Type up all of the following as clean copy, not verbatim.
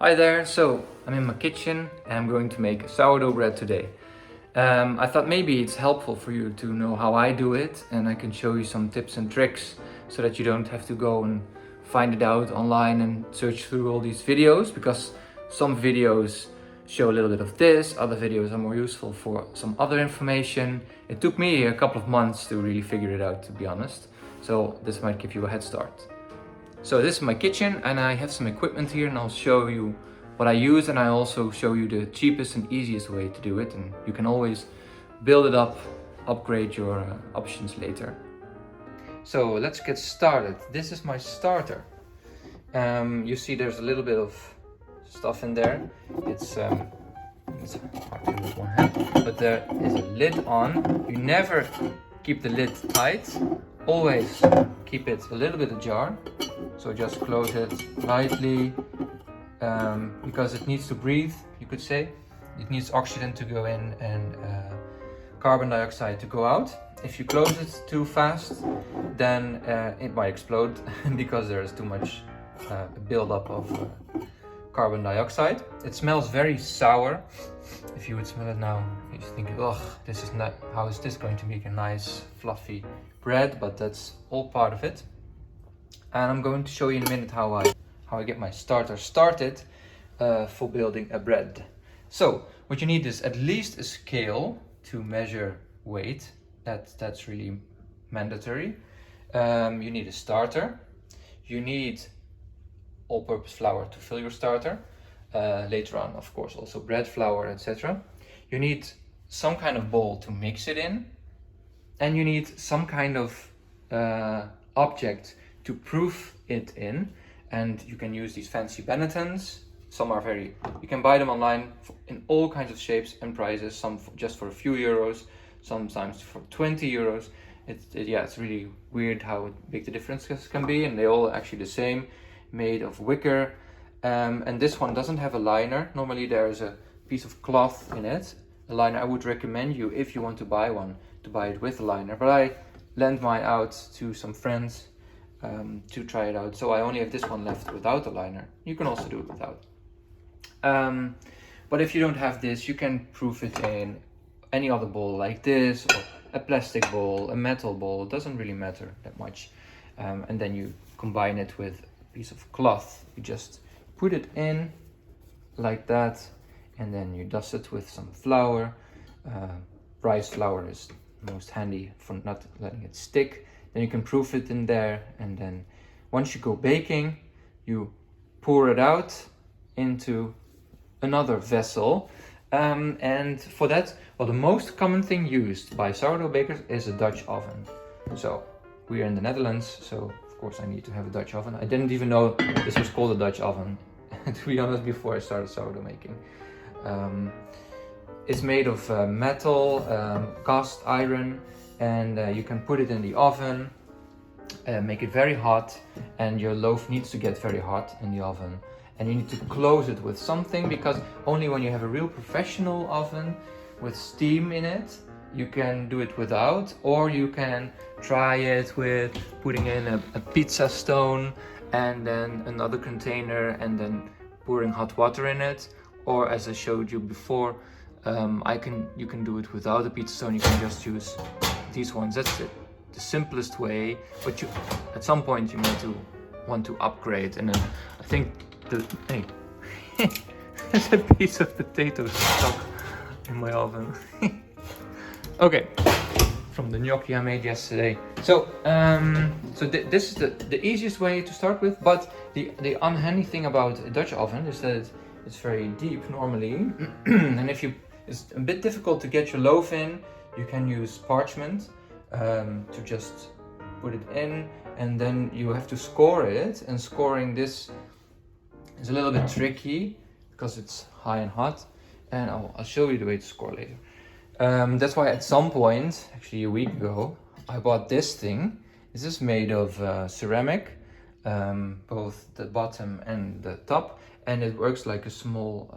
Hi there, so I'm in my kitchen and I'm going to make sourdough bread today. I thought maybe it's helpful for you to know how I do it, and I can show you some tips and tricks so that you don't have to go and find it out online and search through all these videos, because some videos show a little bit of this, other videos are more useful for some other information. It took me a couple of months to really figure it out, to be honest, so this might give you a head start. So this is my kitchen and I have some equipment here, and I'll show you what I use, and I also show you the cheapest and easiest way to do it, and you can always build it up, upgrade your options later. So let's get started. This is my starter. You see there's a little bit of stuff in there. It's hard to do with one hand, but there is a lid on. You never keep the lid tight, always keep it a little bit ajar. So just close it lightly, because it needs to breathe, you could say. It needs oxygen to go in and carbon dioxide to go out. If you close it too fast, then it might explode because there is too much buildup of carbon dioxide. It smells very sour. If you would smell it now, you think, ugh, this is not, how is this going to make a nice fluffy bread? But that's all part of it. And I'm going to show you in a minute how I get my starter started for building a bread. So what you need is at least a scale to measure weight. That's really mandatory. You need a starter. You need all-purpose flour to fill your starter. Later on, of course, also bread flour, etc. You need some kind of bowl to mix it in, and you need some kind of object to proof it in, and you can use these fancy Bennetons. Some are you can buy them online in all kinds of shapes and prices, some just for a few euros, sometimes for 20 euros. It's really weird how big the differences can be, and they're all actually the same, made of wicker. And this one doesn't have a liner. Normally there's a piece of cloth in it. A liner, I would recommend you, if you want to buy one, to buy it with a liner, but I lent mine out to some friends to try it out, so I only have this one left without a liner. You can also do it without. But if you don't have this, you can proof it in any other bowl like this, or a plastic bowl, a metal bowl. It doesn't really matter that much. And then you combine it with a piece of cloth. You just put it in like that, and then you dust it with some flour. Rice flour is most handy for not letting it stick. Then you can proof it in there, and then once you go baking, you pour it out into another vessel. And for that, well, the most common thing used by sourdough bakers is a Dutch oven. So we are in the Netherlands, so of course I need to have a Dutch oven. I didn't even know this was called a Dutch oven, to be honest, before I started sourdough making. It's made of metal, cast iron, and you can put it in the oven, make it very hot, and your loaf needs to get very hot in the oven. And you need to close it with something, because only when you have a real professional oven with steam in it, you can do it without, or you can try it with putting in a pizza stone and then another container and then pouring hot water in it. Or as I showed you before, you can do it without a pizza stone. You can just use these ones. That's it, the simplest way. But you, at some point, you might want to upgrade. And then I think hey, there's a piece of potato stuck in my oven. Okay, from the gnocchi I made yesterday. So this is the easiest way to start with. But the unhandy thing about a Dutch oven is that it's very deep normally, and it's a bit difficult to get your loaf in. You can use parchment to just put it in, and then you have to score it, and scoring this is a little bit tricky because it's high and hot, and I'll show you the way to score later. That's why at some point, actually a week ago, I bought this thing. This is made of ceramic, both the bottom and the top, and it works like a small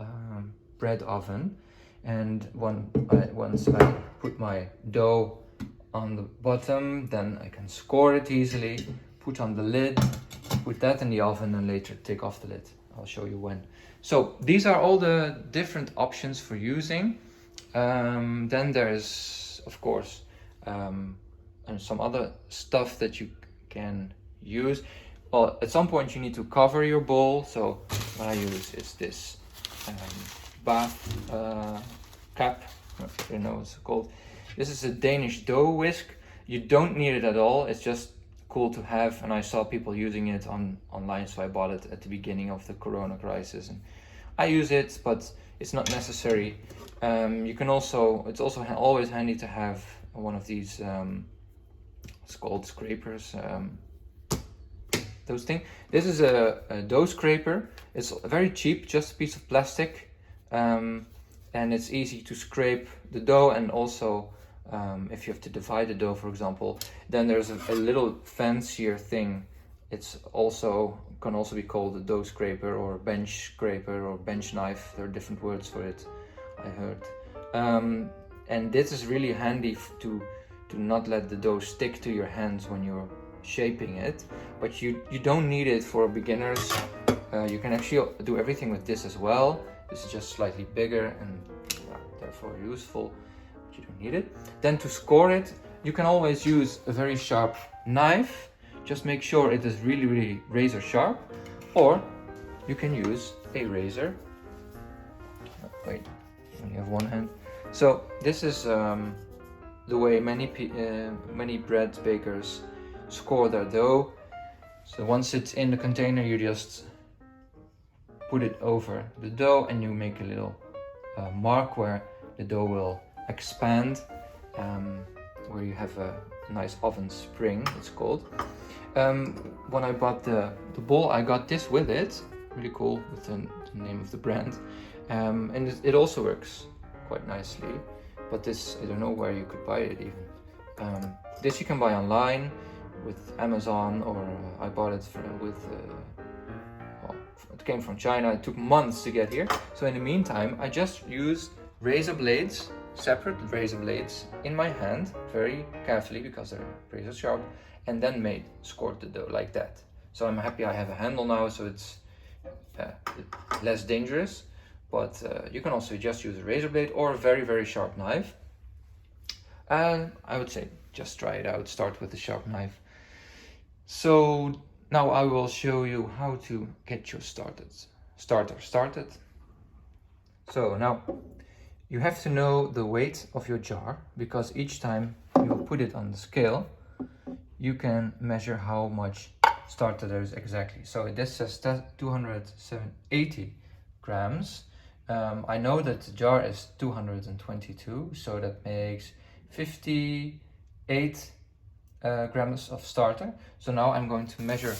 bread oven. And once I put my dough on the bottom, then I can score it easily, put on the lid, put that in the oven, and later take off the lid. I'll show you when. So these are all the different options for using. Then there's, of course, and some other stuff that you can use. Well, at some point you need to cover your bowl. So what I use is this bath cap. I don't know what it's called. This is a Danish dough whisk. You don't need it at all. It's just cool to have, and I saw people using it online, so I bought it at the beginning of the Corona crisis, and I use it, but it's not necessary. You can also, it's also always handy to have one of these. It's called scrapers. Those things. This is a dough scraper. It's very cheap, just a piece of plastic, and it's easy to scrape the dough, and also. If you have to divide the dough, for example, then there's a little fancier thing. It's also can also be called a dough scraper or bench scraper or bench knife. There are different words for it, I heard. And this is really handy to not let the dough stick to your hands when you're shaping it. But you don't need it for beginners. You can actually do everything with this as well. This is just slightly bigger and therefore useful. You don't need it. Then to score it, you can always use a very sharp knife. Just make sure it is really razor sharp, or you can use a razor. Wait, only have one hand. So this is the way many bread bakers score their dough. So once it's in the container, you just put it over the dough, and you make a little mark where the dough will expand, where you have a nice oven spring, it's called. When I bought the bowl, I got this with it, really cool, with the name of the brand, and it also works quite nicely, but this, I don't know where you could buy it even. This you can buy online with Amazon, or I bought it it came from China. It took months to get here, so in the meantime I just used razor blades, separate razor blades in my hand, very carefully because they're razor sharp, and then scored the dough like that. So I'm happy I have a handle now, so it's less dangerous. But you can also just use a razor blade or a very sharp knife. And I would say just try it out. Start with a sharp knife. So now I will show you how to get your starter started. So now you have to know the weight of your jar, because each time you put it on the scale, you can measure how much starter there is exactly. So this says 280 grams. I know that the jar is 222, so that makes 58 grams of starter. So now I'm going to measure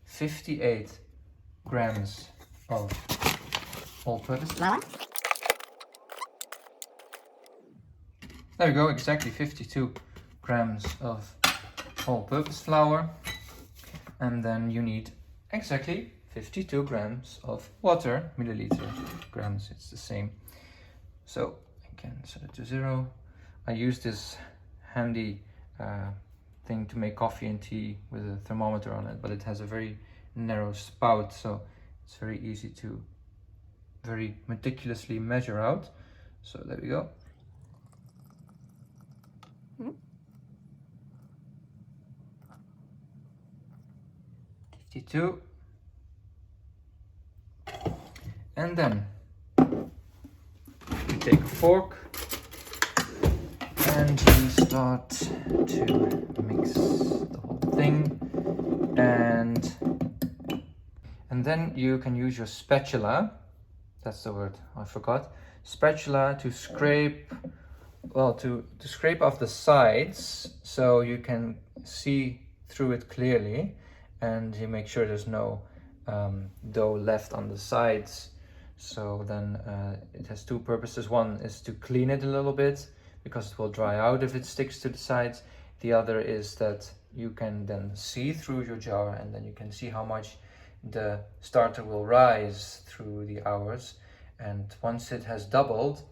58 grams of all-purpose flour. There we go, exactly 52 grams of all-purpose flour. And then you need exactly 52 grams of water, milliliter, grams, it's the same. So I can set it to 0. I use this handy thing to make coffee and tea with a thermometer on it, but it has a very narrow spout, so it's very easy to very meticulously measure out. So there we go. 52. And then you take a fork and you start to mix the whole thing, and then you can use your spatula, that's the word I forgot, spatula, to scrape, well, to scrape off the sides so you can see through it clearly, and you make sure there's no dough left on the sides. So then it has two purposes. One is to clean it a little bit, because it will dry out if it sticks to the sides. The other is that you can then see through your jar, and then you can see how much the starter will rise through the hours. And once it has doubled,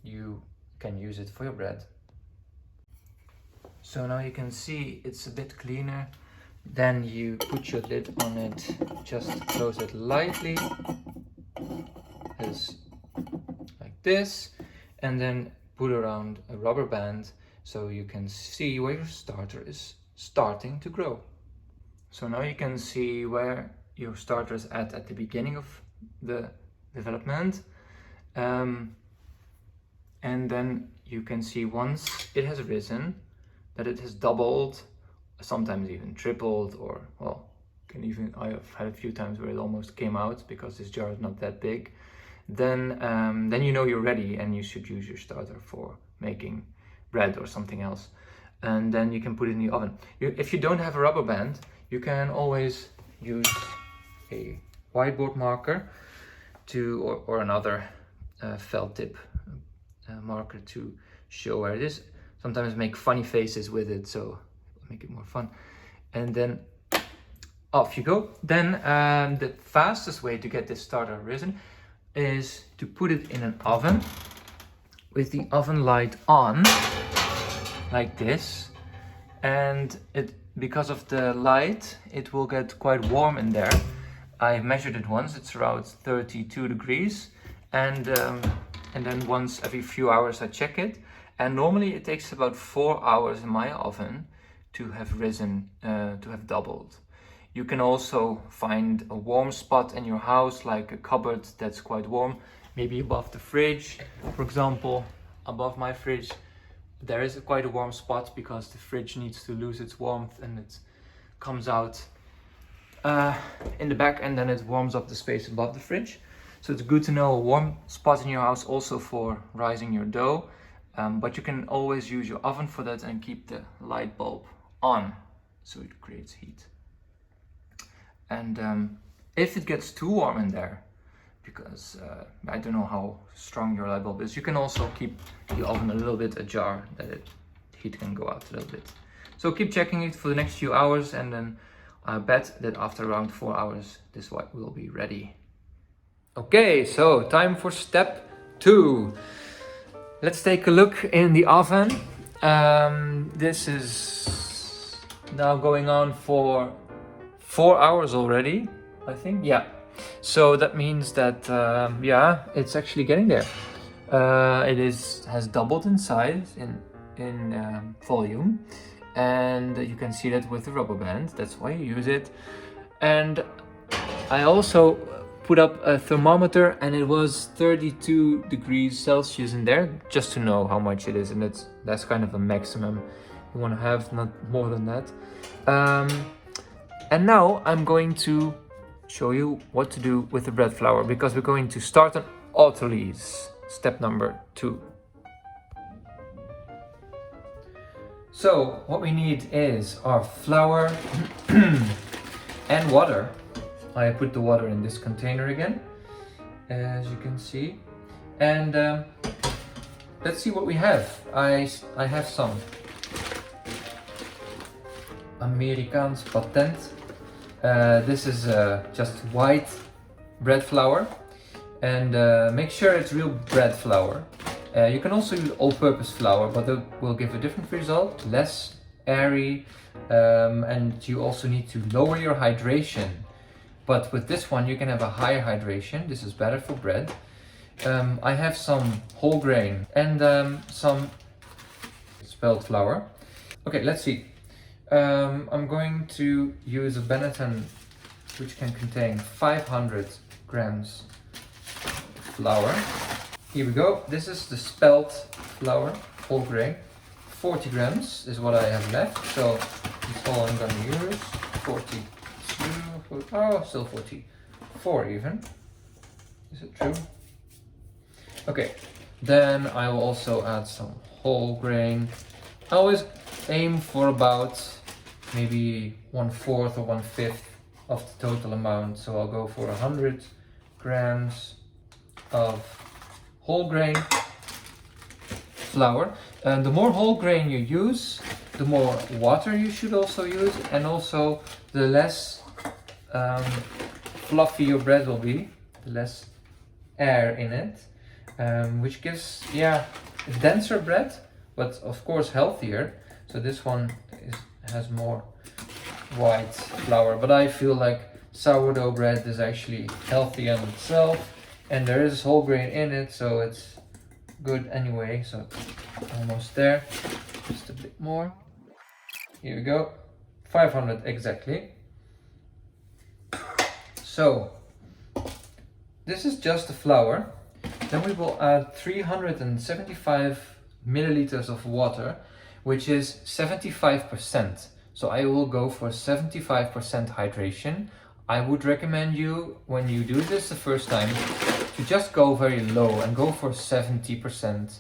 you can use it for your bread. So now you can see it's a bit cleaner. Then you put your lid on it, just close it lightly, as like this, and then put around a rubber band so you can see where your starter is starting to grow. So now you can see where your starter is at the beginning of the development. And then you can see once it has risen that it has doubled, sometimes even tripled, or well, I've had a few times where it almost came out because this jar is not that big. Then you know you're ready and you should use your starter for making bread or something else. And then you can put it in the oven. If you don't have a rubber band, you can always use a whiteboard marker or another felt tip marker to show where it is. Sometimes make funny faces with it, so make it more fun. And then off you go. Then the fastest way to get this starter risen is to put it in an oven with the oven light on, like this. And because of the light, it will get quite warm in there. I measured it once, it's around 32 degrees. And then once every few hours I check it. And normally it takes about 4 hours in my oven to have risen, to have doubled. You can also find a warm spot in your house, like a cupboard that's quite warm, maybe above the fridge. For example, above my fridge, there is quite a warm spot because the fridge needs to lose its warmth and it comes out in the back, and then it warms up the space above the fridge. So it's good to know a warm spot in your house also for rising your dough. But you can always use your oven for that and keep the light bulb on so it creates heat. And if it gets too warm in there, because I don't know how strong your light bulb is, you can also keep the oven a little bit ajar, that heat can go out a little bit. So keep checking it for the next few hours, and then I bet that after around 4 hours this will be ready. Okay, so time for step 2. Let's take a look in the oven. This is now going on for 4 hours already, I think. Yeah. So that means that it's actually getting there. It has doubled in size, in volume, and you can see that with the rubber band. That's why you use it. And I also put up a thermometer, and it was 32 degrees Celsius in there, just to know how much it is, and that's kind of a maximum you want to have, not more than that. And now I'm going to show you what to do with the bread flour, because we're going to start an autolyse, step number 2. So what we need is our flour and water. I put the water in this container again, as you can see. And let's see what we have. I have some Amerikaans patent. This is just white bread flour, and make sure it's real bread flour. You can also use all-purpose flour, but it will give a different result, less airy, and you also need to lower your hydration. But with this one you can have a higher hydration. This is better for bread. I have some whole grain and some spelt flour. Okay, let's see. I'm going to use a Benetton which can contain 500 grams flour. Here we go. This is the spelt flour, whole grain. 40 grams is what I have left, so that's all I'm going to use. 42, oh, still 44 even. Is it true? Okay, then I will also add some whole grain. I always aim for about maybe 1/4 or 1/5 of the total amount, so I'll go for 100 grams of whole grain flour. And the more whole grain you use, the more water you should also use, and also the less fluffy your bread will be, the less air in it, which gives denser bread, but of course healthier. So this one has more white flour, but I feel like sourdough bread is actually healthy on itself, and there is whole grain in it, so it's good anyway. So almost there, just a bit more. Here we go, 500 exactly. So this is just the flour. Then we will add 375 milliliters of water, which is 75%. So I will go for 75% hydration. I would recommend you, when you do this the first time, to just go very low and go for 70%.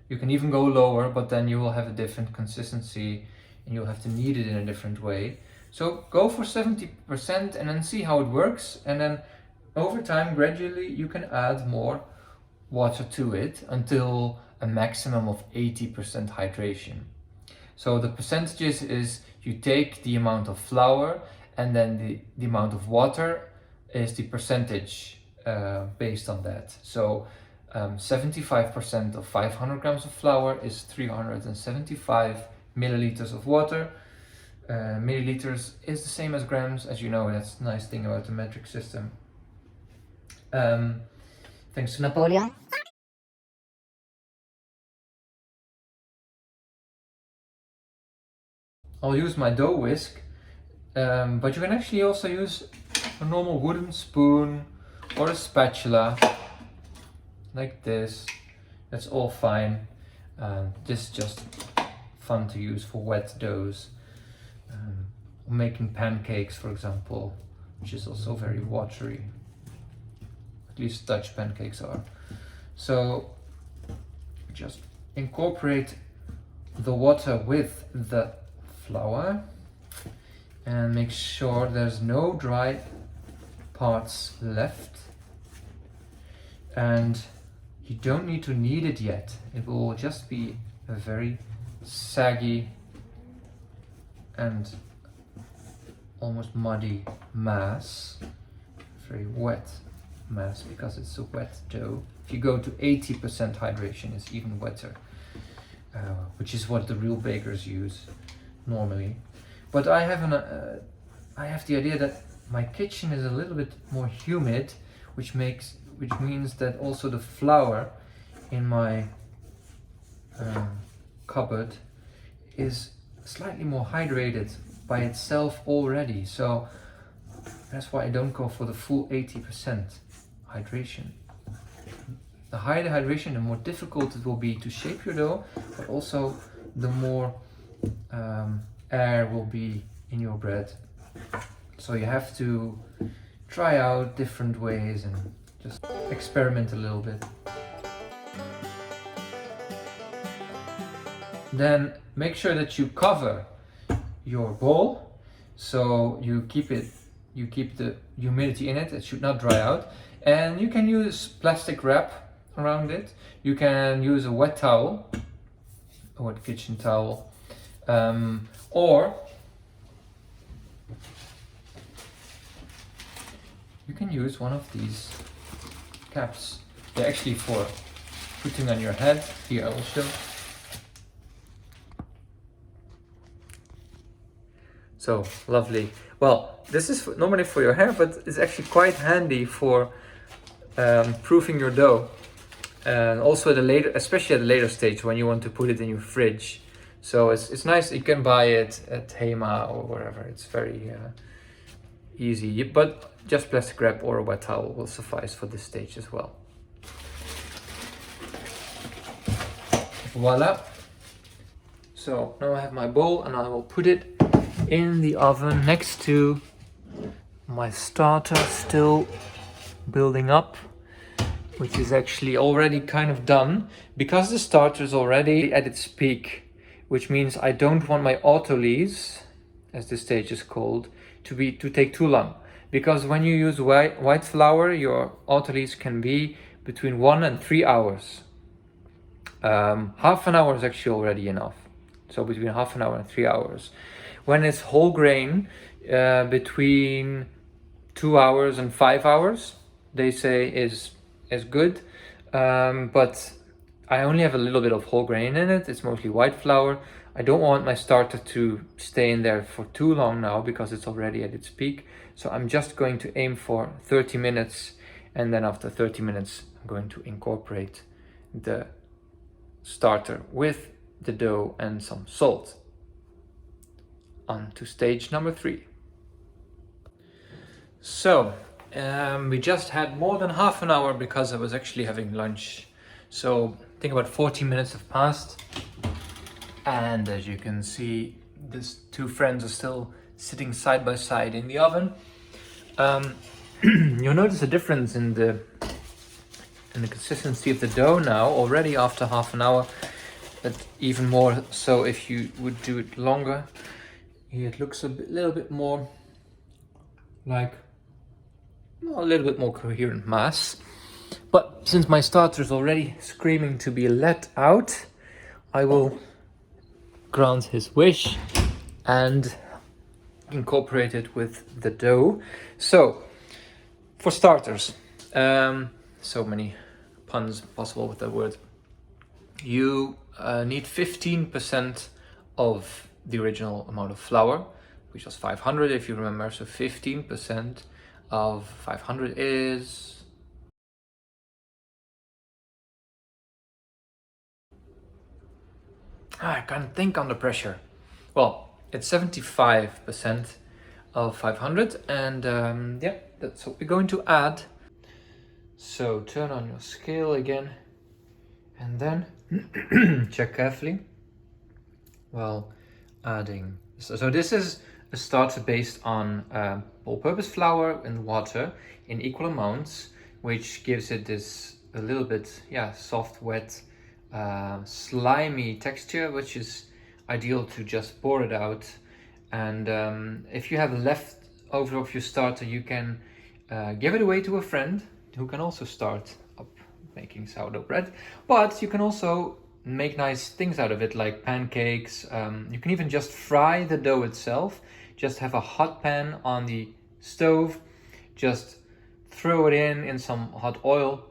You can even go lower, but then you will have a different consistency and you'll have to knead it in a different way. So go for 70% and then see how it works. And then over time, gradually, you can add more water to it until a maximum of 80% hydration. So the percentages is you take the amount of flour and then the amount of water is the percentage based on that. So 75% of 500 grams of flour is 375 milliliters of water. Milliliters is the same as grams, as you know. That's the nice thing about the metric system. Thanks to Napoleon. I'll use my dough whisk, but you can actually also use a normal wooden spoon or a spatula, like this. That's all fine. This is just fun to use for wet doughs. Making pancakes, for example, which is also very watery. At least Dutch pancakes are. So just incorporate the water with the flour and make sure there's no dry parts left. And you don't need to knead it yet. It will just be a very saggy and almost muddy mass, very wet mass because it's a wet dough. If you go to 80% hydration, it's even wetter, which is what the real bakers use normally. But I have the idea that my kitchen is a little bit more humid, which means that also the flour in my cupboard is slightly more hydrated by itself already. So that's why I don't go for the full 80% hydration. The higher the hydration, the more difficult it will be to shape your dough, but also the more air will be in your bread. So you have to try out different ways and just experiment a little bit. Then make sure that you cover your bowl, so you keep the humidity in it. It should not dry out, and you can use plastic wrap around it. You can use a wet towel, a wet kitchen towel, or you can use one of these caps. They're actually for putting on your head. Here I will show. So lovely. Well, this is normally for your hair, but it's actually quite handy for proofing your dough, and also especially at the later stage when you want to put it in your fridge. So it's nice. You can buy it at Hema or wherever. It's very easy, but just plastic wrap or a wet towel will suffice for this stage as well. Voila. So now I have my bowl and I will put it in the oven next to my starter, still building up, which is actually already kind of done because the starter is already at its peak, which means I don't want my autolyse, as this stage is called, to take too long, because when you use white flour, your autolyse can be between 1 and 3 hours. Half an hour is actually already enough, so between half an hour and 3 hours. When it's whole grain, between 2 hours and 5 hours, they say is good. But I only have a little bit of whole grain in it. It's mostly white flour. I don't want my starter to stay in there for too long now because it's already at its peak. So I'm just going to aim for 30 minutes, and then after 30 minutes I'm going to incorporate the starter with the dough and some salt. On to stage number 3. So we just had more than half an hour because I was actually having lunch. So I think about 40 minutes have passed. And as you can see, these two friends are still sitting side by side in the oven. You'll notice a difference in the consistency of the dough now already after half an hour, but even more so if you would do it longer. It looks little bit more like a little bit more coherent mass. But since my starter is already screaming to be let out, I will grant his wish and incorporate it with the dough. So for starters, so many puns possible with that word, you need 15% of the original amount of flour, which was 500 if you remember. So 15% of 500 is... I can't think under pressure. Well, it's 75% of 500, and yeah, that's what we're going to add. So turn on your scale again, and then check carefully while adding. So this is a starter based on all-purpose flour and water in equal amounts, which gives it this a little bit, yeah, soft, wet, slimy texture, which is ideal to just pour it out. And if you have leftover of your starter, you can give it away to a friend who can also start up making sourdough bread. But you can also make nice things out of it, like pancakes. You can even just fry the dough itself. Just have a hot pan on the stove, just throw it in some hot oil,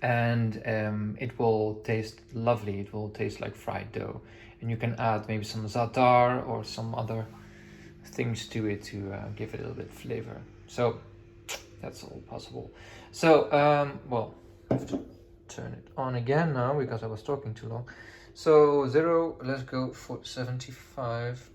and it will taste lovely. It will taste like fried dough, and you can add maybe some za'atar or some other things to it to give it a little bit of flavor. So that's all possible. So well, I have to turn it on again now because I was talking too long. So 0, let's go for 75.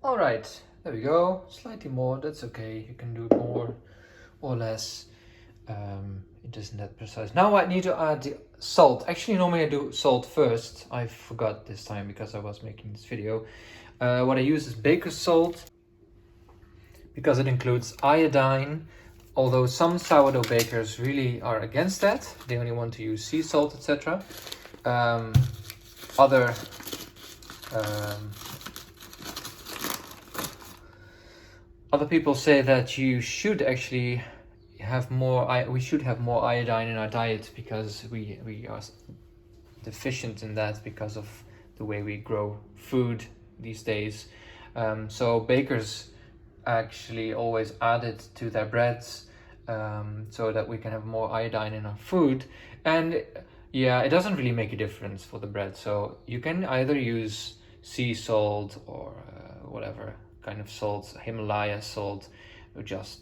All right, there we go. Slightly more, that's okay. You can do it more or less. It isn't that precise. Now I need to add the salt. Actually, normally I do salt first. I forgot this time because I was making this video. What I use is baker's salt because it includes iodine. Although some sourdough bakers really are against that. They only want to use sea salt, etc. Other people say that you should actually have more. We should have more iodine in our diet because we are deficient in that because of the way we grow food these days. So bakers actually always add it to their breads so that we can have more iodine in our food. And yeah, it doesn't really make a difference for the bread. So you can either use sea salt or whatever kind of salt, Himalaya salt, or just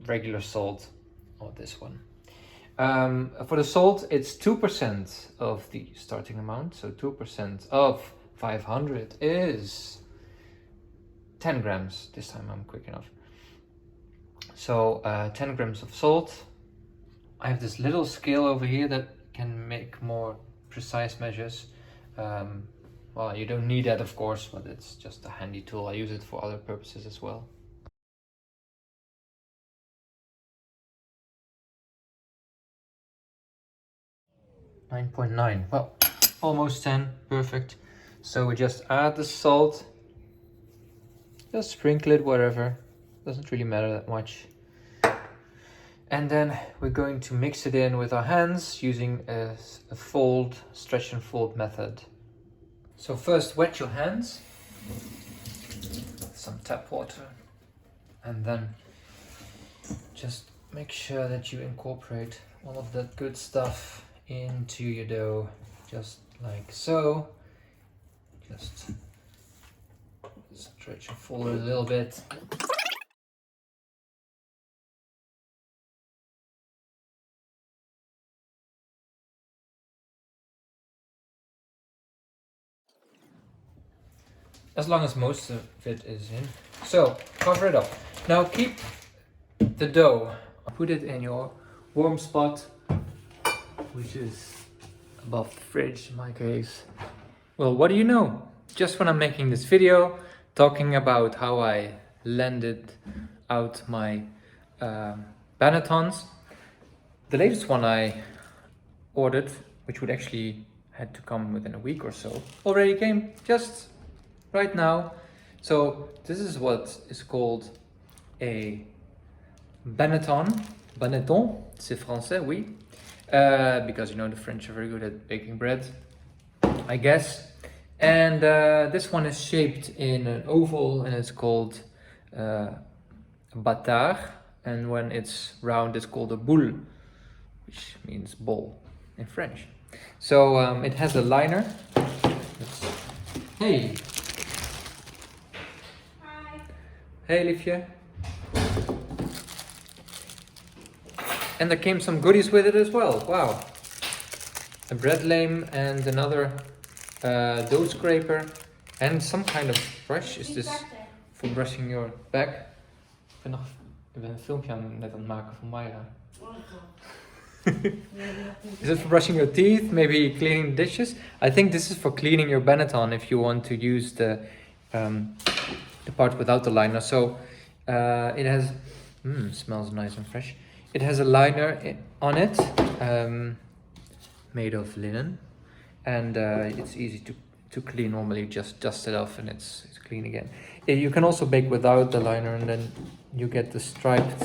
regular salt, or this one. For the salt, it's 2% of the starting amount. So 2% of 500 is 10 grams. This time I'm quick enough. So 10 grams of salt. I have this little scale over here that can make more precise measures. Well, you don't need that, of course, but it's just a handy tool. I use it for other purposes as well. .9. Well, almost 10. Perfect. So we just add the salt. Just sprinkle it wherever. Doesn't really matter that much. And then we're going to mix it in with our hands using a fold, stretch and fold method. So first wet your hands with some tap water, and then just make sure that you incorporate all of that good stuff into your dough, just like so. Just stretch and fold it a little bit. As long as most of it is in. So cover it up. Now keep the dough, put it in your warm spot, which is above the fridge in my case. Well, what do you know? Just when I'm making this video, talking about how I landed out my bannetons, the latest one I ordered, which would actually had to come within a week or so, already came just right now. So this is what is called a banneton. Banneton, c'est français, oui. Because you know the French are very good at baking bread, I guess. And this one is shaped in an oval and it's called bâtard. And when it's round, it's called a boule, which means bowl in French. So it has a liner. Hey! Hi. Hey, Liefje. And there came some goodies with it as well. Wow. A bread lame and another dough scraper and some kind of brush. Is this for brushing your back? Ik ben een filmpje net aan het maken van Mayra. Is it for brushing your teeth? Maybe cleaning dishes? I think this is for cleaning your banneton if you want to use the part without the liner. So it has, smells nice and fresh. It has a liner on it, made of linen, and it's easy to clean. Normally just dust it off and it's clean again. You can also bake without the liner and then you get the striped,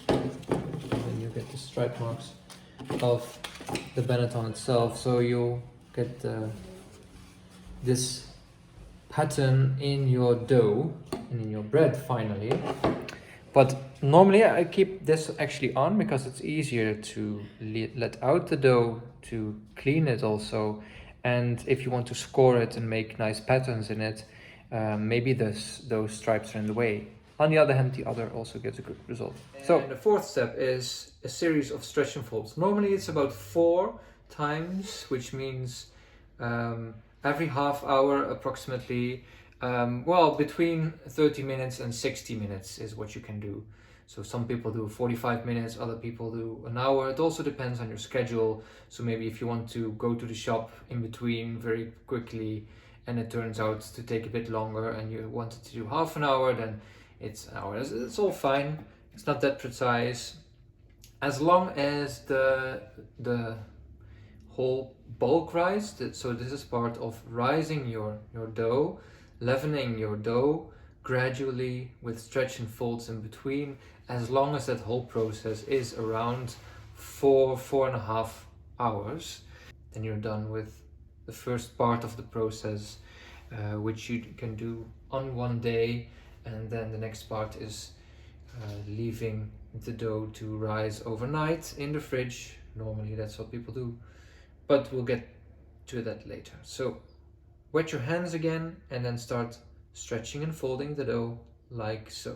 and you get the stripe marks of the banneton itself. So you'll get this pattern in your dough and in your bread finally. But normally I keep this actually on because it's easier to let out the dough, to clean it also. And if you want to score it and make nice patterns in it, maybe those stripes are in the way. On the other hand, the other also gives a good result. So the fourth step is a series of stretch and folds. Normally it's about 4 times, which means every half hour approximately. Well, between 30 minutes and 60 minutes is what you can do. So some people do 45 minutes, other people do an hour. It also depends on your schedule. So maybe if you want to go to the shop in between very quickly and it turns out to take a bit longer and you wanted to do half an hour, then it's an hour. It's all fine. It's not that precise. As long as the whole bulk rise, so this is part of rising your dough, leavening your dough gradually with stretch and folds in between, as long as that whole process is around 4.5 hours, then you're done with the first part of the process, which you can do on one day, and then the next part is leaving the dough to rise overnight in the fridge. Normally that's what people do, but we'll get to that later. So wet your hands again and then start stretching and folding the dough like so.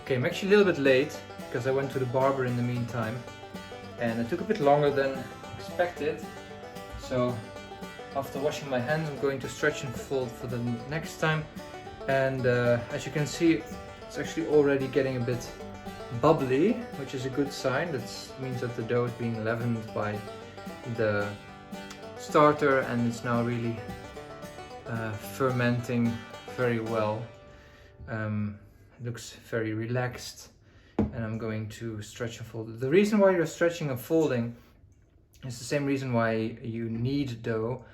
Okay, I'm actually a little bit late because I went to the barber in the meantime and it took a bit longer than expected, So after washing my hands, I'm going to stretch and fold for the next time. And as you can see, it's actually already getting a bit bubbly, which is a good sign. That means that the dough is being leavened by the starter, and it's now really fermenting very well. It looks very relaxed, and I'm going to stretch and fold. The reason why you're stretching and folding is the same reason why you knead dough,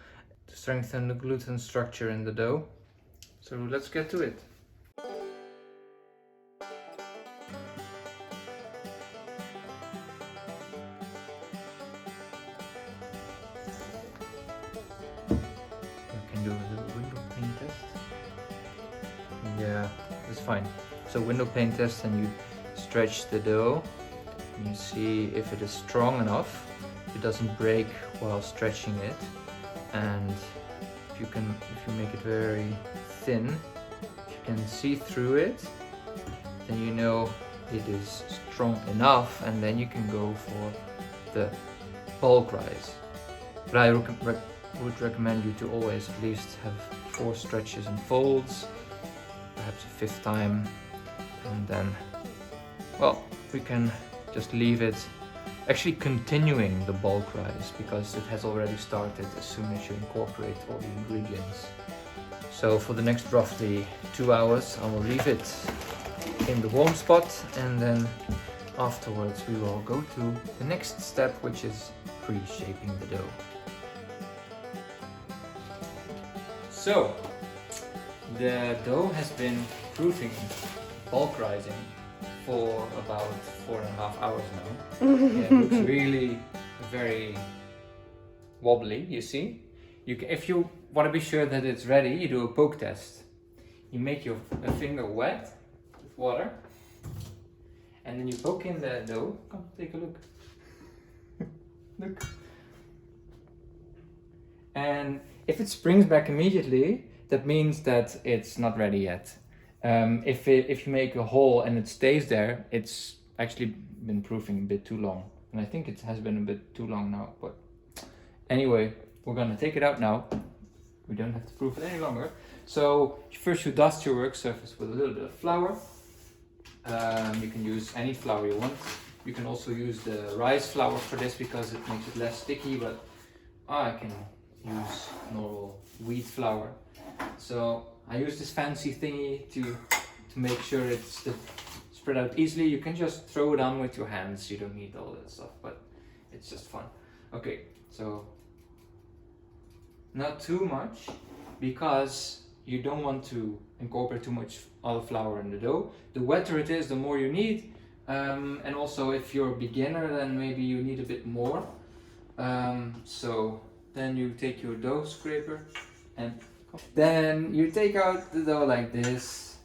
to strengthen the gluten structure in the dough. So let's get to it. Do a little window pane test. Yeah, it's fine. So window pane test, and you stretch the dough and you see if it is strong enough, if it doesn't break while stretching it, and if you make it very thin, if you can see through it, then you know it is strong enough, and then you can go for the bulk rise. But I would recommend you to always at least have 4 stretches and folds, perhaps a 5th time, and then, well, we can just leave it actually continuing the bulk rise, because it has already started as soon as you incorporate all the ingredients. So for the next roughly 2 hours, I will leave it in the warm spot, and then afterwards we will go to the next step, which is pre-shaping the dough. So, the dough has been proofing, bulk rising, for about 4.5 hours now. Yeah, it looks really very wobbly, you see. If you want to be sure that it's ready, you do a poke test. You make your finger wet with water, and then you poke in the dough. Come, take a look. Look. And if it springs back immediately, that means that it's not ready yet. If you make a hole and it stays there, it's actually been proofing a bit too long. And I think it has been a bit too long now. But anyway, we're gonna take it out now. We don't have to proof it any longer. So first you dust your work surface with a little bit of flour. You can use any flour you want. You can also use the rice flour for this because it makes it less sticky, but I can use normal wheat flour. So I use this fancy thingy to make sure it's spread out easily. You can just throw it on with your hands, you don't need all that stuff, but it's just fun. Okay, so not too much, because you don't want to incorporate too much other flour in the dough. The wetter it is, the more you need, and also if you're a beginner, then maybe you need a bit more. So then you take your dough scraper, and then you take out the dough like this.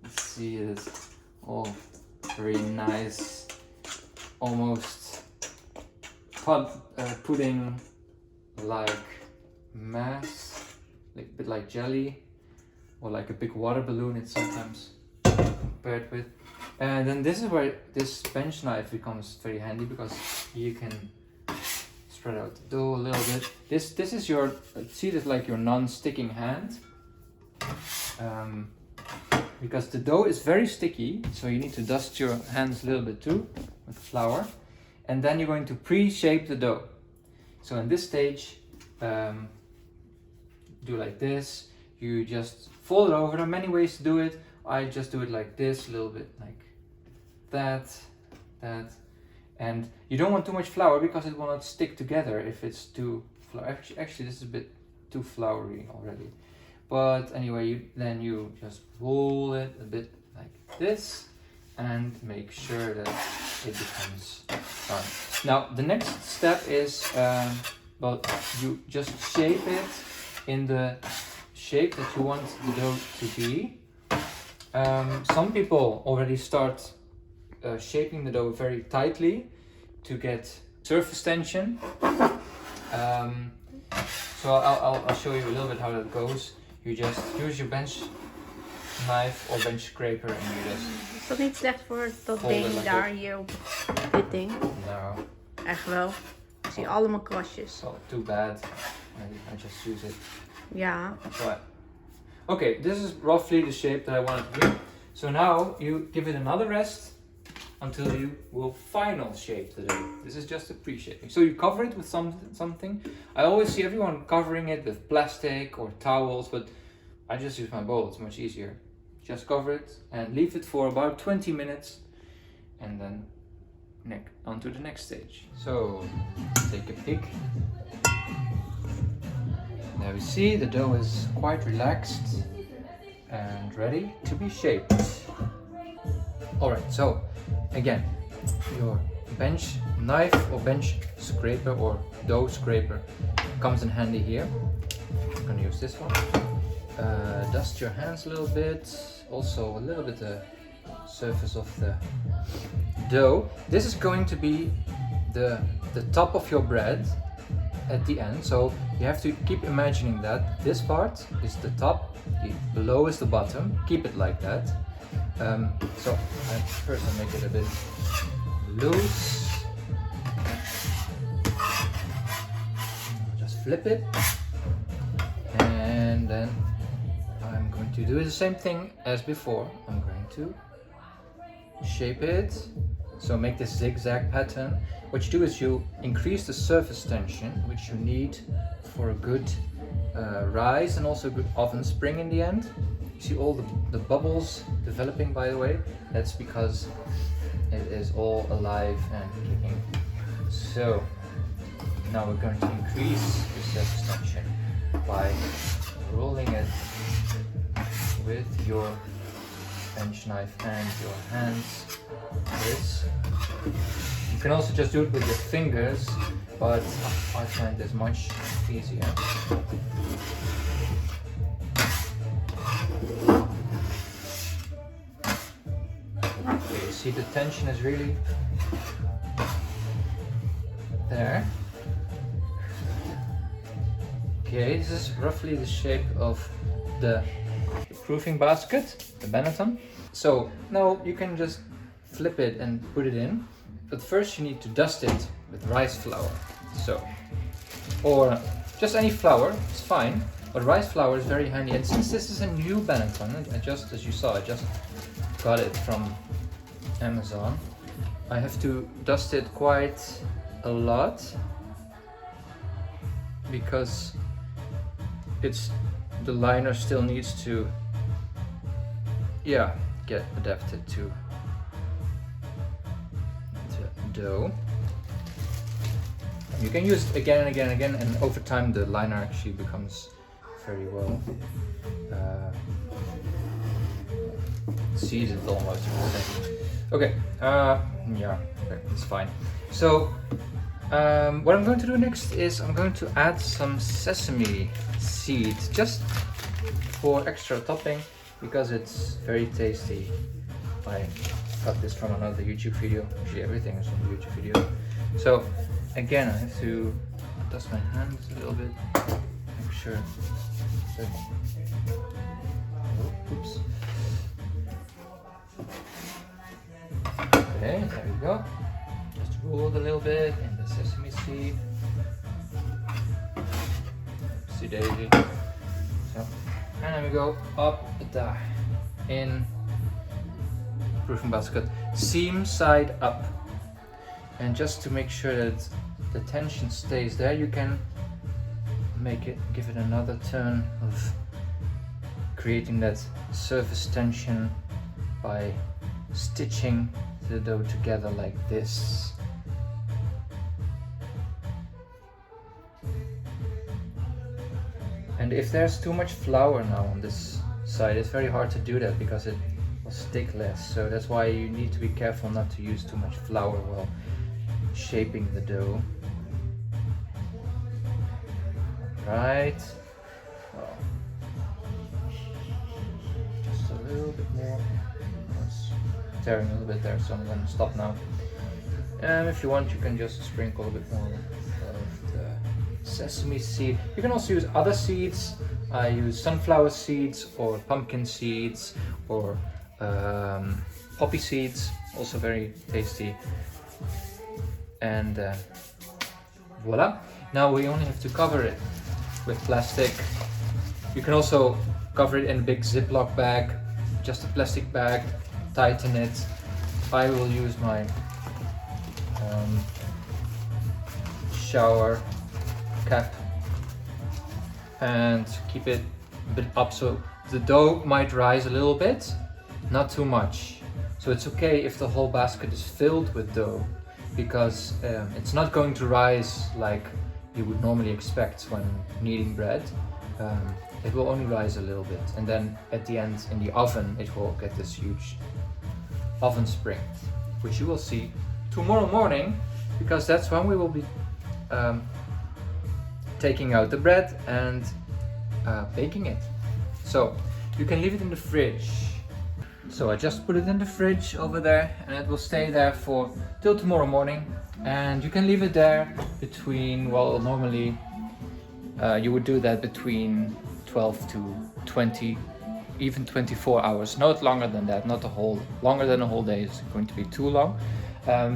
Let's see, it's all very nice, almost pudding like mass, like a bit like jelly, or like a big water balloon it's sometimes compared with. And then this is where this bench knife becomes very handy, because you can spread out the dough a little bit. This is your, see this like your non-sticking hand, because the dough is very sticky, so you need to dust your hands a little bit too with flour, and then you're going to pre-shape the dough. So in this stage, do like this. You just fold it over. There are many ways to do it. I just do it like this, a little bit like that, and you don't want too much flour because it will not stick together if it's too flour. Actually, this is a bit too floury already. But anyway, then you just roll it a bit like this and make sure that it becomes done. Now the next step is, well, you just shape it in the shape that you want the dough to be. Some people already start shaping the dough very tightly to get surface tension. So I'll show you a little bit how that goes. You just use your bench knife or bench scraper en je just... Is dat niet slecht voor dat ding daar hier op dit ding? Nou. Echt wel. zie allemaal krasjes. Oh, too bad. I just use it. Ja. Right. Okay, this is roughly the shape that I wanted to do. So now you give it another rest until you will final shape the dough. This is just a pre-shaping. So you cover it with something. I always see everyone covering it with plastic or towels, but I just use my bowl, it's much easier. Just cover it and leave it for about 20 minutes and then on to the next stage. So take a peek. There we see the dough is quite relaxed and ready to be shaped. Alright, so again, your bench knife or bench scraper or dough scraper comes in handy here. I'm gonna use this one. Dust your hands a little bit, also a little bit the surface of the dough. This is going to be the top of your bread at the end, so you have to keep imagining that this part is the top, below is the bottom. Keep it like that. So first I'll make it a bit loose. Just flip it, and then I'm going to do the same thing as before. I'm going to shape it, so make this zigzag pattern. What you do is you increase the surface tension, which you need for a good rise and also a good oven spring in the end. You see all the bubbles developing, by the way. That's because it is all alive and kicking. So now we're going to increase the surface tension by rolling it with your bench knife and your hands. This. You can also just do it with your fingers, but I find this much easier. Okay, you see the tension is really there. Okay, this is roughly the shape of the proofing basket, the Benetton. So now you can just flip it and put it in, but first you need to dust it with rice flour. So, or just any flour, it's fine, but rice flour is very handy. And since this is a new Benetton, as you saw, I just got it from Amazon, I have to dust it quite a lot because the liner still needs to get adapted to the dough. You can use it again and again and again, and over time the liner actually becomes very well seasoned almost. Okay, it's fine. So what I'm going to do next is I'm going to add some sesame seeds just for extra topping, because it's very tasty. I got this from another YouTube video. Actually everything is from the YouTube video. So again, I have to dust my hands a little bit, make sure that, oops. Okay, there we go. Just roll it a little bit in the sesame seed. Oopsie daisy. So, and then we go up in proofing basket, seam side up. And just to make sure that the tension stays there, you can give it another turn of creating that surface tension by stitching the dough together like this. And if there's too much flour now on this side, it's very hard to do that because it will stick less. So that's why you need to be careful not to use too much flour while shaping the dough. Right. Well, just a little bit more. It's tearing a little bit there, so I'm going to stop now. And if you want, you can just sprinkle a bit more of the sesame seed. You can also use other seeds. I use sunflower seeds or pumpkin seeds or poppy seeds, also very tasty. And Voila. Now we only have to cover it with plastic. You can also cover it in a big Ziploc bag, just a plastic bag, tighten it. I will use my shower cap and keep it a bit up so the dough might rise a little bit, not too much. So it's okay if the whole basket is filled with dough, because it's not going to rise like you would normally expect when kneading bread. It will only rise a little bit, and then at the end in the oven it will get this huge oven spring, which you will see tomorrow morning, because that's when we will be taking out the bread and baking it. So you can leave it in the fridge. So I just put it in the fridge over there, and it will stay there for till tomorrow morning. And you can leave it there between, well, normally you would do that between 12 to 20, even 24 hours. Not longer than that, not a whole, longer than a whole day is going to be too long.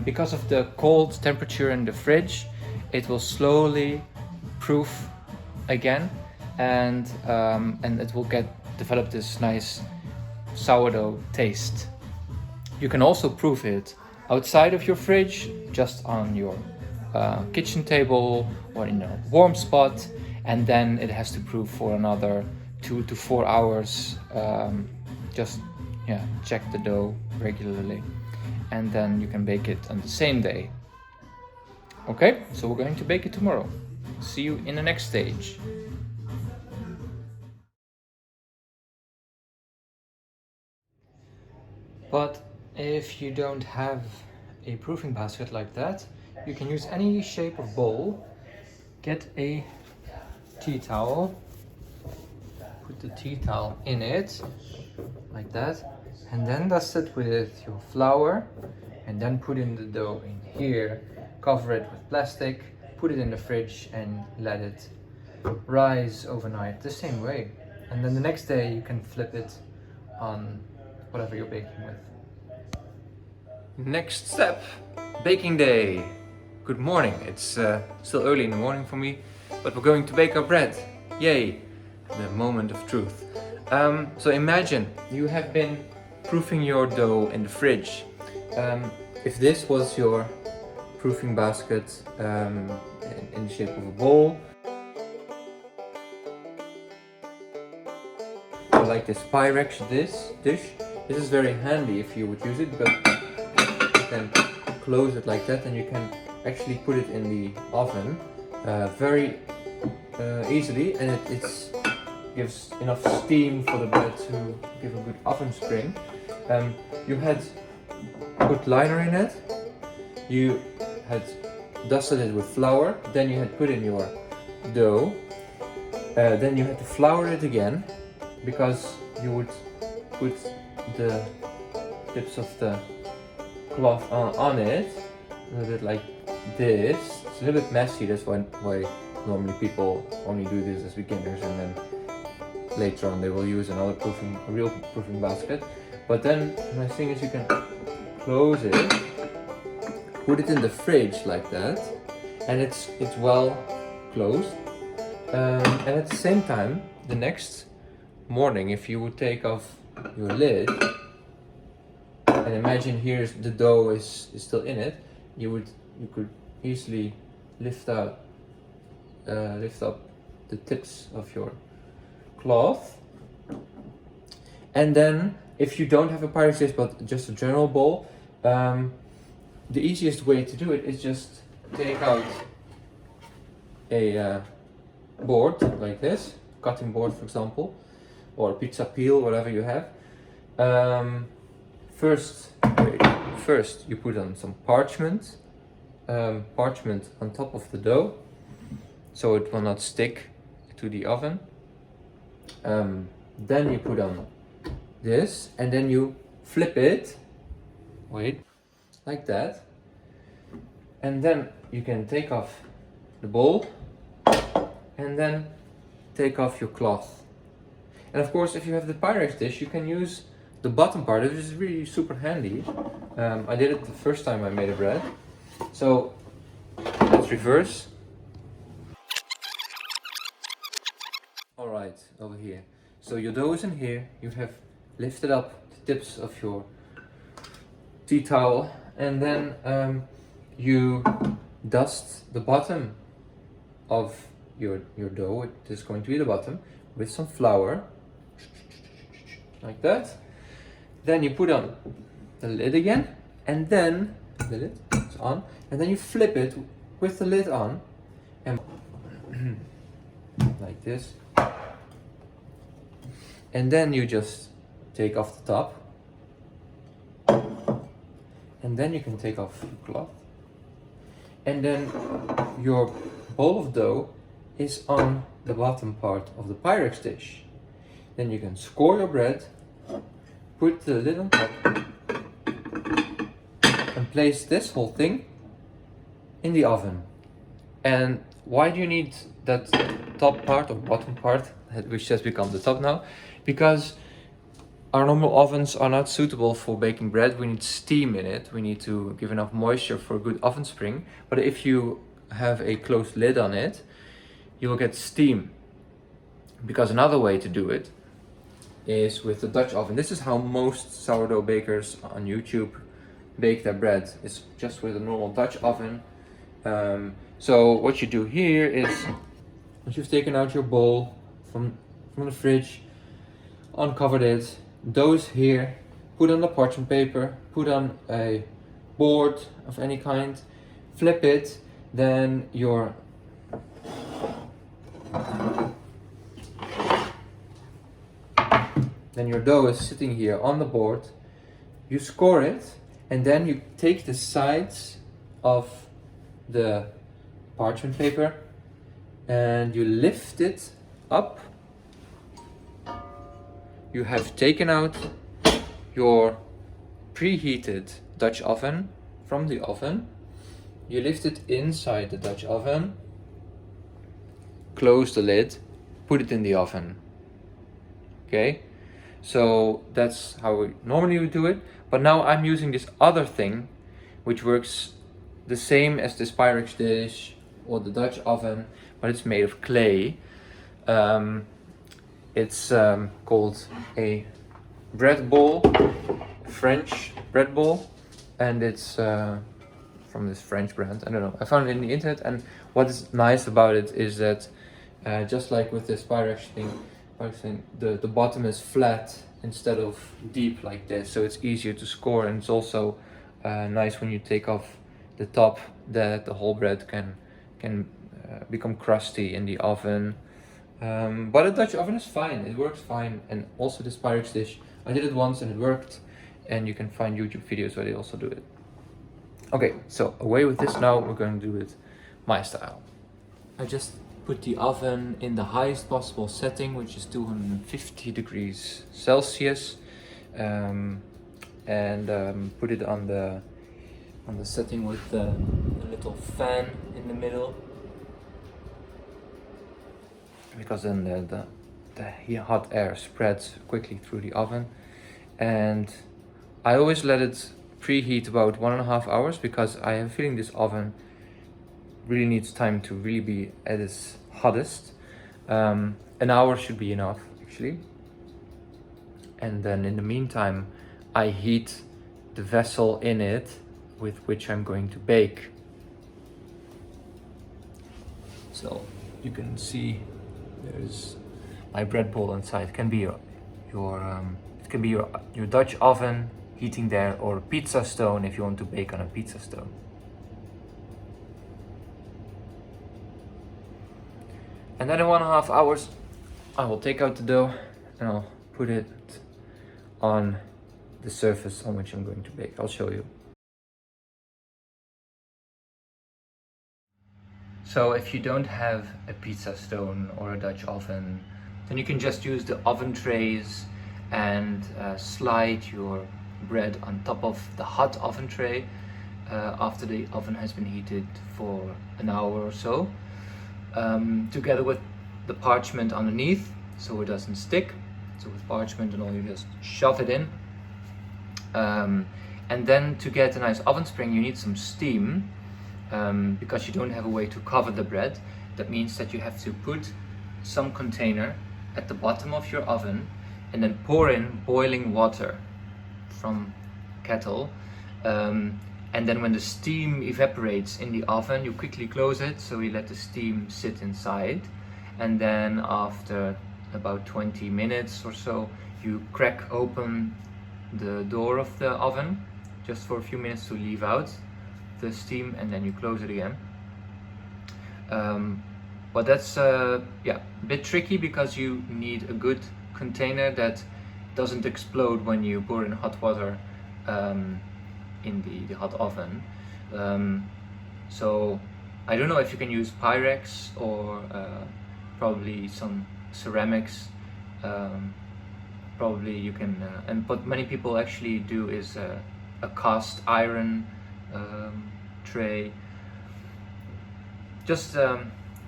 Because of the cold temperature in the fridge, it will slowly proof again, and it will develop this nice sourdough taste. You can also proof it outside of your fridge, just on your kitchen table or in a warm spot, and then it has to proof for another 2 to 4 hours. Just check the dough regularly, and then you can bake it on the same day. Okay, so we're going to bake it tomorrow. See you in the next stage. But if you don't have a proofing basket like that, you can use any shape of bowl. Get a tea towel, put the tea towel in it, like that, and then dust it with your flour, and then put in the dough in here, cover it with plastic, put it in the fridge, and let it rise overnight the same way. And then the next day you can flip it on whatever you're baking with. Next step, baking day. Good morning. It's still early in the morning for me, but we're going to bake our bread. Yay, the moment of truth. So imagine you have been proofing your dough in the fridge. If this was your proofing basket in the shape of a bowl, or like this Pyrex dish, this is very handy if you would use it, because you can close it like that and you can actually put it in the oven very easily, and it gives enough steam for the bread to give a good oven spring. You had put liner in it, you had dusted it with flour, then you had put in your dough, then you had to flour it again, because you would put the tips of the cloth on it, a little bit like this. It's a little bit messy, that's why normally people only do this as beginners, and then later on they will use another real proofing basket. But then the nice thing is you can close it, put it in the fridge like that, and it's well closed. And at the same time, the next morning, if you would take off your lid and imagine here's the dough is still in it, you could easily lift up the tips of your cloth. And then if you don't have a Pyrex dish but just a general bowl, the easiest way to do it is just take out a board like this, cutting board for example, or a pizza peel, whatever you have. First you put on some parchment on top of the dough, so it will not stick to the oven. Then you put on this, and then you flip it, like that, and then you can take off the bowl, and then take off your cloth. And of course, if you have the Pyrex dish, you can use the bottom part. It is really super handy. I did it the first time I made a bread. So let's reverse. right over here. So your dough is in here, you have lifted up the tips of your tea towel, and then you dust the bottom of your dough, it is going to be the bottom, with some flour, like that. Then you put on the lid again, and then the lid is on, and then you flip it with the lid on, and like this. And then you just take off the top, and then you can take off the cloth, and then your bowl of dough is on the bottom part of the Pyrex dish. Then you can score your bread, put the lid on top, and place this whole thing in the oven. And why do you need that top part or bottom part, which has become the top now? Because our normal ovens are not suitable for baking bread. We need steam in it. We need to give enough moisture for a good oven spring. But if you have a closed lid on it, you will get steam. Because another way to do it is with the Dutch oven. This is how most sourdough bakers on YouTube bake their bread. It's just with a normal Dutch oven. So what you do here is, once you've taken out your bowl from the fridge, uncovered it, dough's here, put on the parchment paper, put on a board of any kind, flip it, then your dough is sitting here on the board. You score it, and then you take the sides of the parchment paper and you lift it up. You have taken out your preheated Dutch oven from the oven. You lift it inside the Dutch oven, close the lid, put it in the oven. Okay, so that's how we normally would do it. But now I'm using this other thing, which works the same as this Pyrex dish or the Dutch oven, but it's made of clay. It's called a bread bowl, French bread bowl, and it's from this French brand. I don't know, I found it in the internet, and what is nice about it is that just like with this Pyrex thing, the bottom is flat instead of deep like this, so it's easier to score, and it's also nice when you take off the top, that the whole bread can become crusty in the oven. But a Dutch oven is fine, it works fine. And also this Pyrex dish, I did it once and it worked, and you can find YouTube videos where they also do it. Okay, so away with this. Now we're going to do it my style. I just put the oven in the highest possible setting, which is 250 degrees Celsius, and put it on the setting with the little fan in the middle, because then the hot air spreads quickly through the oven. And I always let it preheat about 1.5 hours, because I have a feeling this oven really needs time to really be at its hottest. An hour should be enough, actually. And then in the meantime, I heat the vessel in it with which I'm going to bake. So you can see there's my bread bowl inside. It can be your Dutch oven heating there, or a pizza stone if you want to bake on a pizza stone. And then in 1.5 hours, I will take out the dough and I'll put it on the surface on which I'm going to bake. I'll show you. So if you don't have a pizza stone or a Dutch oven, then you can just use the oven trays and slide your bread on top of the hot oven tray after the oven has been heated for an hour or so, together with the parchment underneath, so it doesn't stick. So with parchment and all, you just shove it in. And then to get a nice oven spring, you need some steam, because you don't have a way to cover the bread. That means that you have to put some container at the bottom of your oven and then pour in boiling water from kettle. And then when the steam evaporates in the oven, you quickly close it, so you let the steam sit inside. And then after about 20 minutes or so, you crack open the door of the oven, just for a few minutes to leave out the steam, and then you close it again. But that's a bit tricky because you need a good container that doesn't explode when you pour in hot water in the hot oven. So I don't know if you can use Pyrex or probably some ceramics. Probably you can, and what many people actually do is a cast iron tray. Just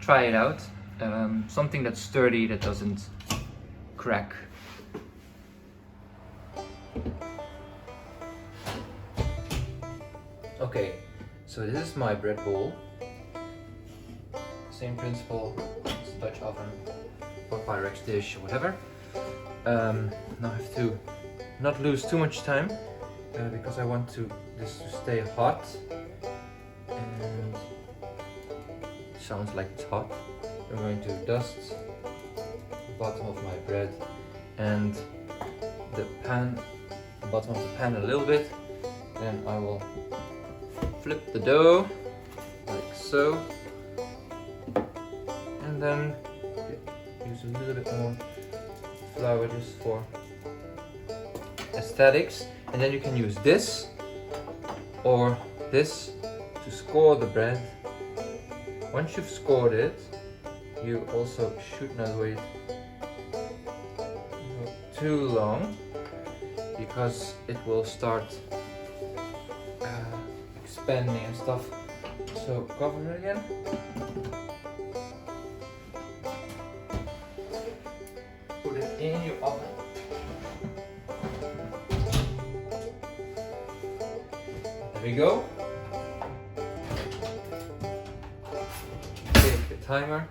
try it out. Something that's sturdy, that doesn't crack. Okay, so this is my bread bowl. Same principle, it's a Dutch oven or Pyrex dish or whatever. Now I have to not lose too much time because I want this to stay hot, and it sounds like it's hot. I'm going to dust the bottom of my bread and the bottom of the pan a little bit. Then I will flip the dough like so, and then use a little bit more flour just for aesthetics. And then you can use this or this to score the bread. Once you've scored it, you also should not wait too long, because it will start expanding and stuff. So cover it again. Put it in your oven. There we go. Take the timer.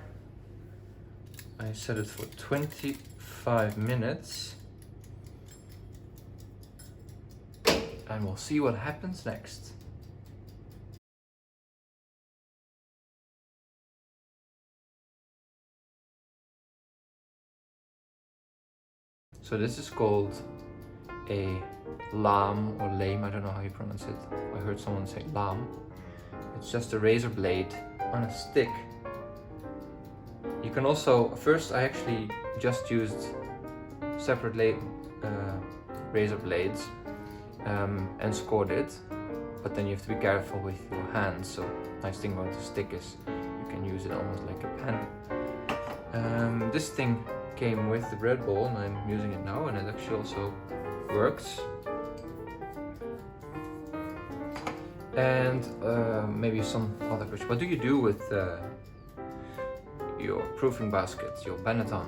I set it for 25 minutes. And we'll see what happens next. So this is called a lamb or lame, I don't know how you pronounce it. I heard someone say lamb. It's just a razor blade on a stick. You can also, first I actually just used separate razor blades and scored it, but then you have to be careful with your hands. So nice thing about the stick is you can use it almost like a pen. This thing came with the bread bowl and I'm using it now, and it actually also works. And maybe some other question. What do you do with your proofing basket, your Benetton?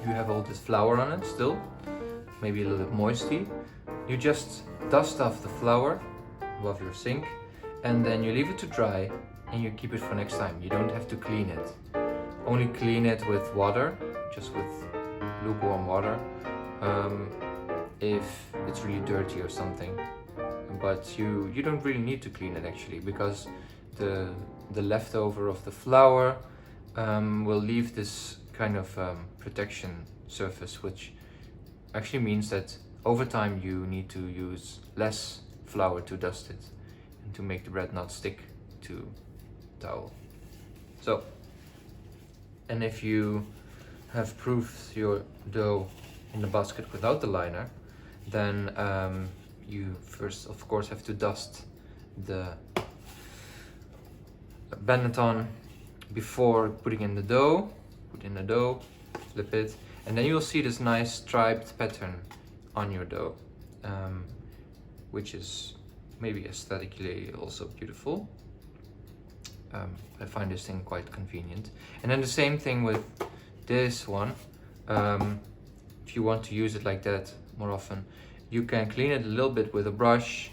You have all this flour on it still, maybe a little bit moisty. You just dust off the flour above your sink, and then you leave it to dry, and you keep it for next time. You don't have to clean it. Only clean it with water, just with lukewarm water, if it's really dirty or something. But you don't really need to clean it actually, because the leftover of the flour will leave this kind of protection surface, which actually means that over time you need to use less flour to dust it and to make the bread not stick to the towel. So, and if you have proofed your dough in the basket without the liner, then you first of course have to dust the Benetton before putting in the dough. Put in the dough, flip it, and then you'll see this nice striped pattern on your dough, which is maybe aesthetically also beautiful. I find this thing quite convenient. And then the same thing with this one. If you want to use it like that more often, you can clean it a little bit with a brush,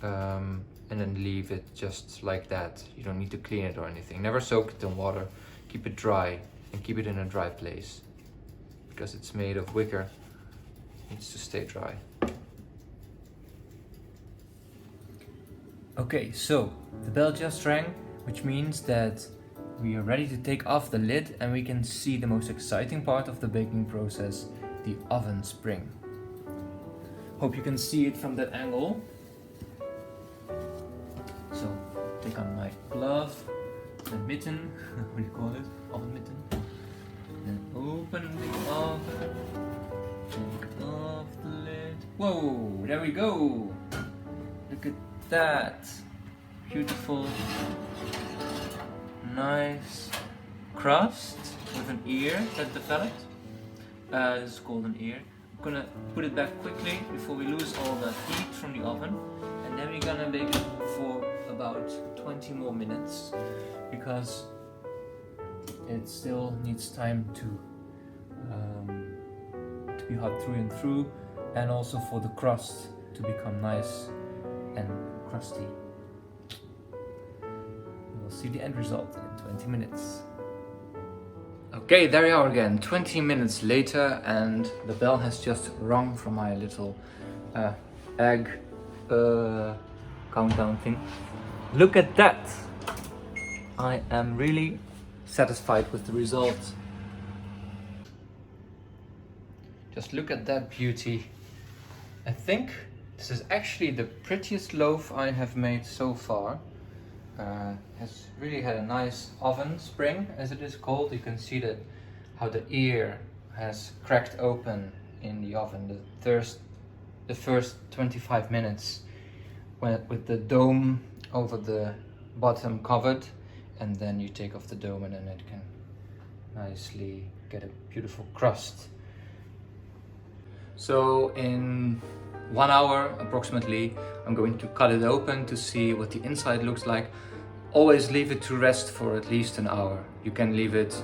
and then leave it just like that. You don't need to clean it or anything. Never soak it in water. keep it dry and keep it in a dry place. Because it's made of wicker, it needs to stay dry. Okay, so the bell just rang, which means that we are ready to take off the lid and we can see the most exciting part of the baking process, the oven spring. Hope you can see it from that angle. So, take on my glove and mitten, what do you call it? Oven mitten. And open the oven. Take off the lid. Whoa, there we go! Look at that! Beautiful, nice crust with an ear that developed. This is called an ear. I'm gonna put it back quickly before we lose all the heat from the oven, and then we're gonna bake it for about 20 more minutes because it still needs time to be hot through and through, and also for the crust to become nice and crusty. We'll see the end result in 20 minutes. Okay, there we are again, 20 minutes later, and the bell has just rung from my little egg countdown thing. Look at that! I am really satisfied with the result. Just look at that beauty. I think this is actually the prettiest loaf I have made so far. Has really had a nice oven spring, as it is called. You can see that how the ear has cracked open in the oven. The first 25 minutes with the dome over the bottom covered, and then you take off the dome and then it can nicely get a beautiful crust. So in 1 hour approximately, I'm going to cut it open to see what the inside looks like. Always leave it to rest for at least an hour. You can leave it,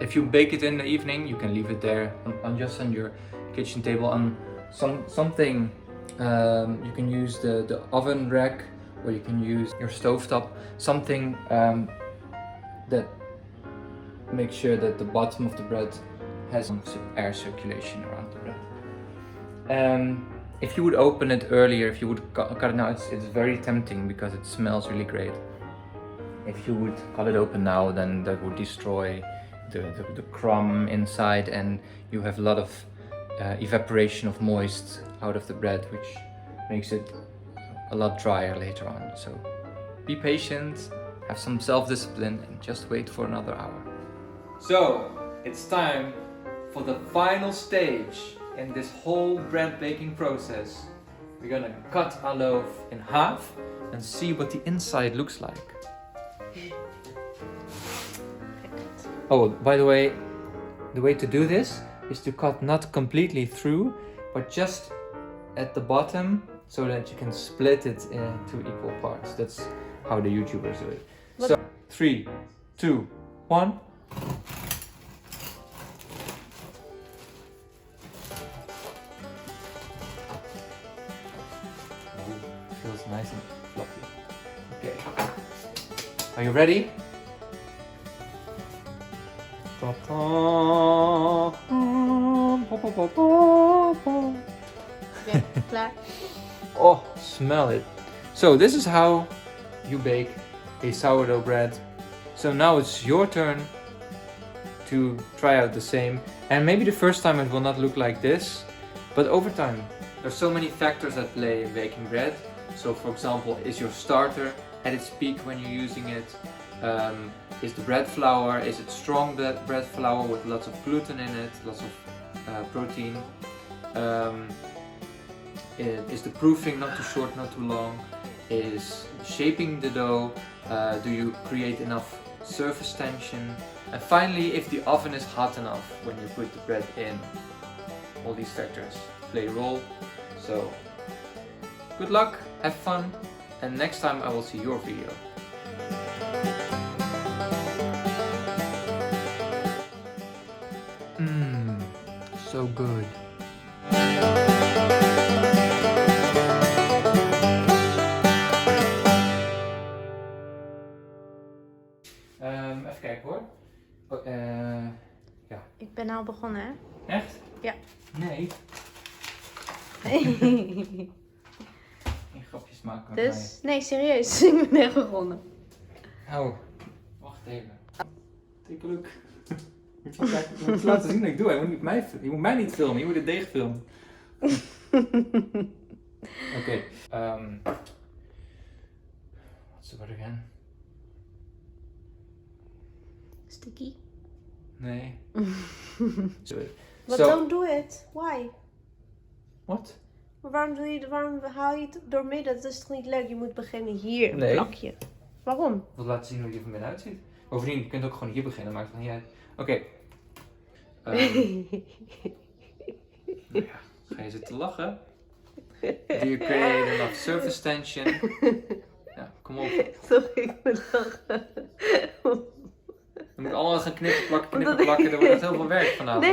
if you bake it in the evening, you can leave it there just on your kitchen table on something. You can use the oven rack, or you can use your stovetop, something that makes sure that the bottom of the bread has some air circulation around the bread. If you would open it earlier, if you would cut it now, it's very tempting because it smells really great. If you would cut it open now, then that would destroy the crumb inside, and you have a lot of evaporation of moist out of the bread, which makes it a lot drier later on. So be patient, have some self-discipline, and just wait for another hour. So it's time for the final stage in this whole bread baking process. We're gonna cut our loaf in half and see what the inside looks like. Oh, by the way to do this is to cut not completely through, but just at the bottom, so that you can split it into equal parts. That's how the YouTubers do it. Look. So 3, 2, 1. Feels nice and fluffy. Okay. Are you ready? Yeah, klaar. Oh, smell it. So this is how you bake a sourdough bread. So now it's your turn to try out the same. And maybe the first time it will not look like this, but over time there's so many factors at play in baking bread. So for example, is your starter at its peak when you're using it? Is the bread flour, is it strong bread flour with lots of gluten in it, lots of protein? Is the proofing not too short, not too long? Is shaping the dough, do you create enough surface tension? And finally, if the oven is hot enough when you put the bread in. All these factors play a role. So good luck, have fun, and next time I will see your video. So good. Even kijken hoor. Oh, ja. Ik ben al begonnen, hè? Echt? Ja. Nee. Geen grapjes maken met Dus, nee, serieus. Ik ben echt begonnen. mij. Oh, wacht even. Take a look. Ik moet je laten zien wat ik doe. Je moet mij niet filmen, je moet het deeg filmen. Oké. What's the word again? Sticky. Nee. But So- don't do it. Why? What? Maar waarom haal je het doormidden? Dat is toch niet leuk? Je moet beginnen hier, een Nee. plakje. Waarom? Ik wil laten zien hoe je er van binnenuit ziet. Bovendien, je kunt ook gewoon hier beginnen, maakt het niet uit. Oké. Nou ja, ga je zitten lachen? Do you create enough surface tension? Ja, kom op. Sorry, ik moet lachen. We moeten allemaal gaan knippen, plakken. Er wordt echt heel veel werk vanavond. Nee.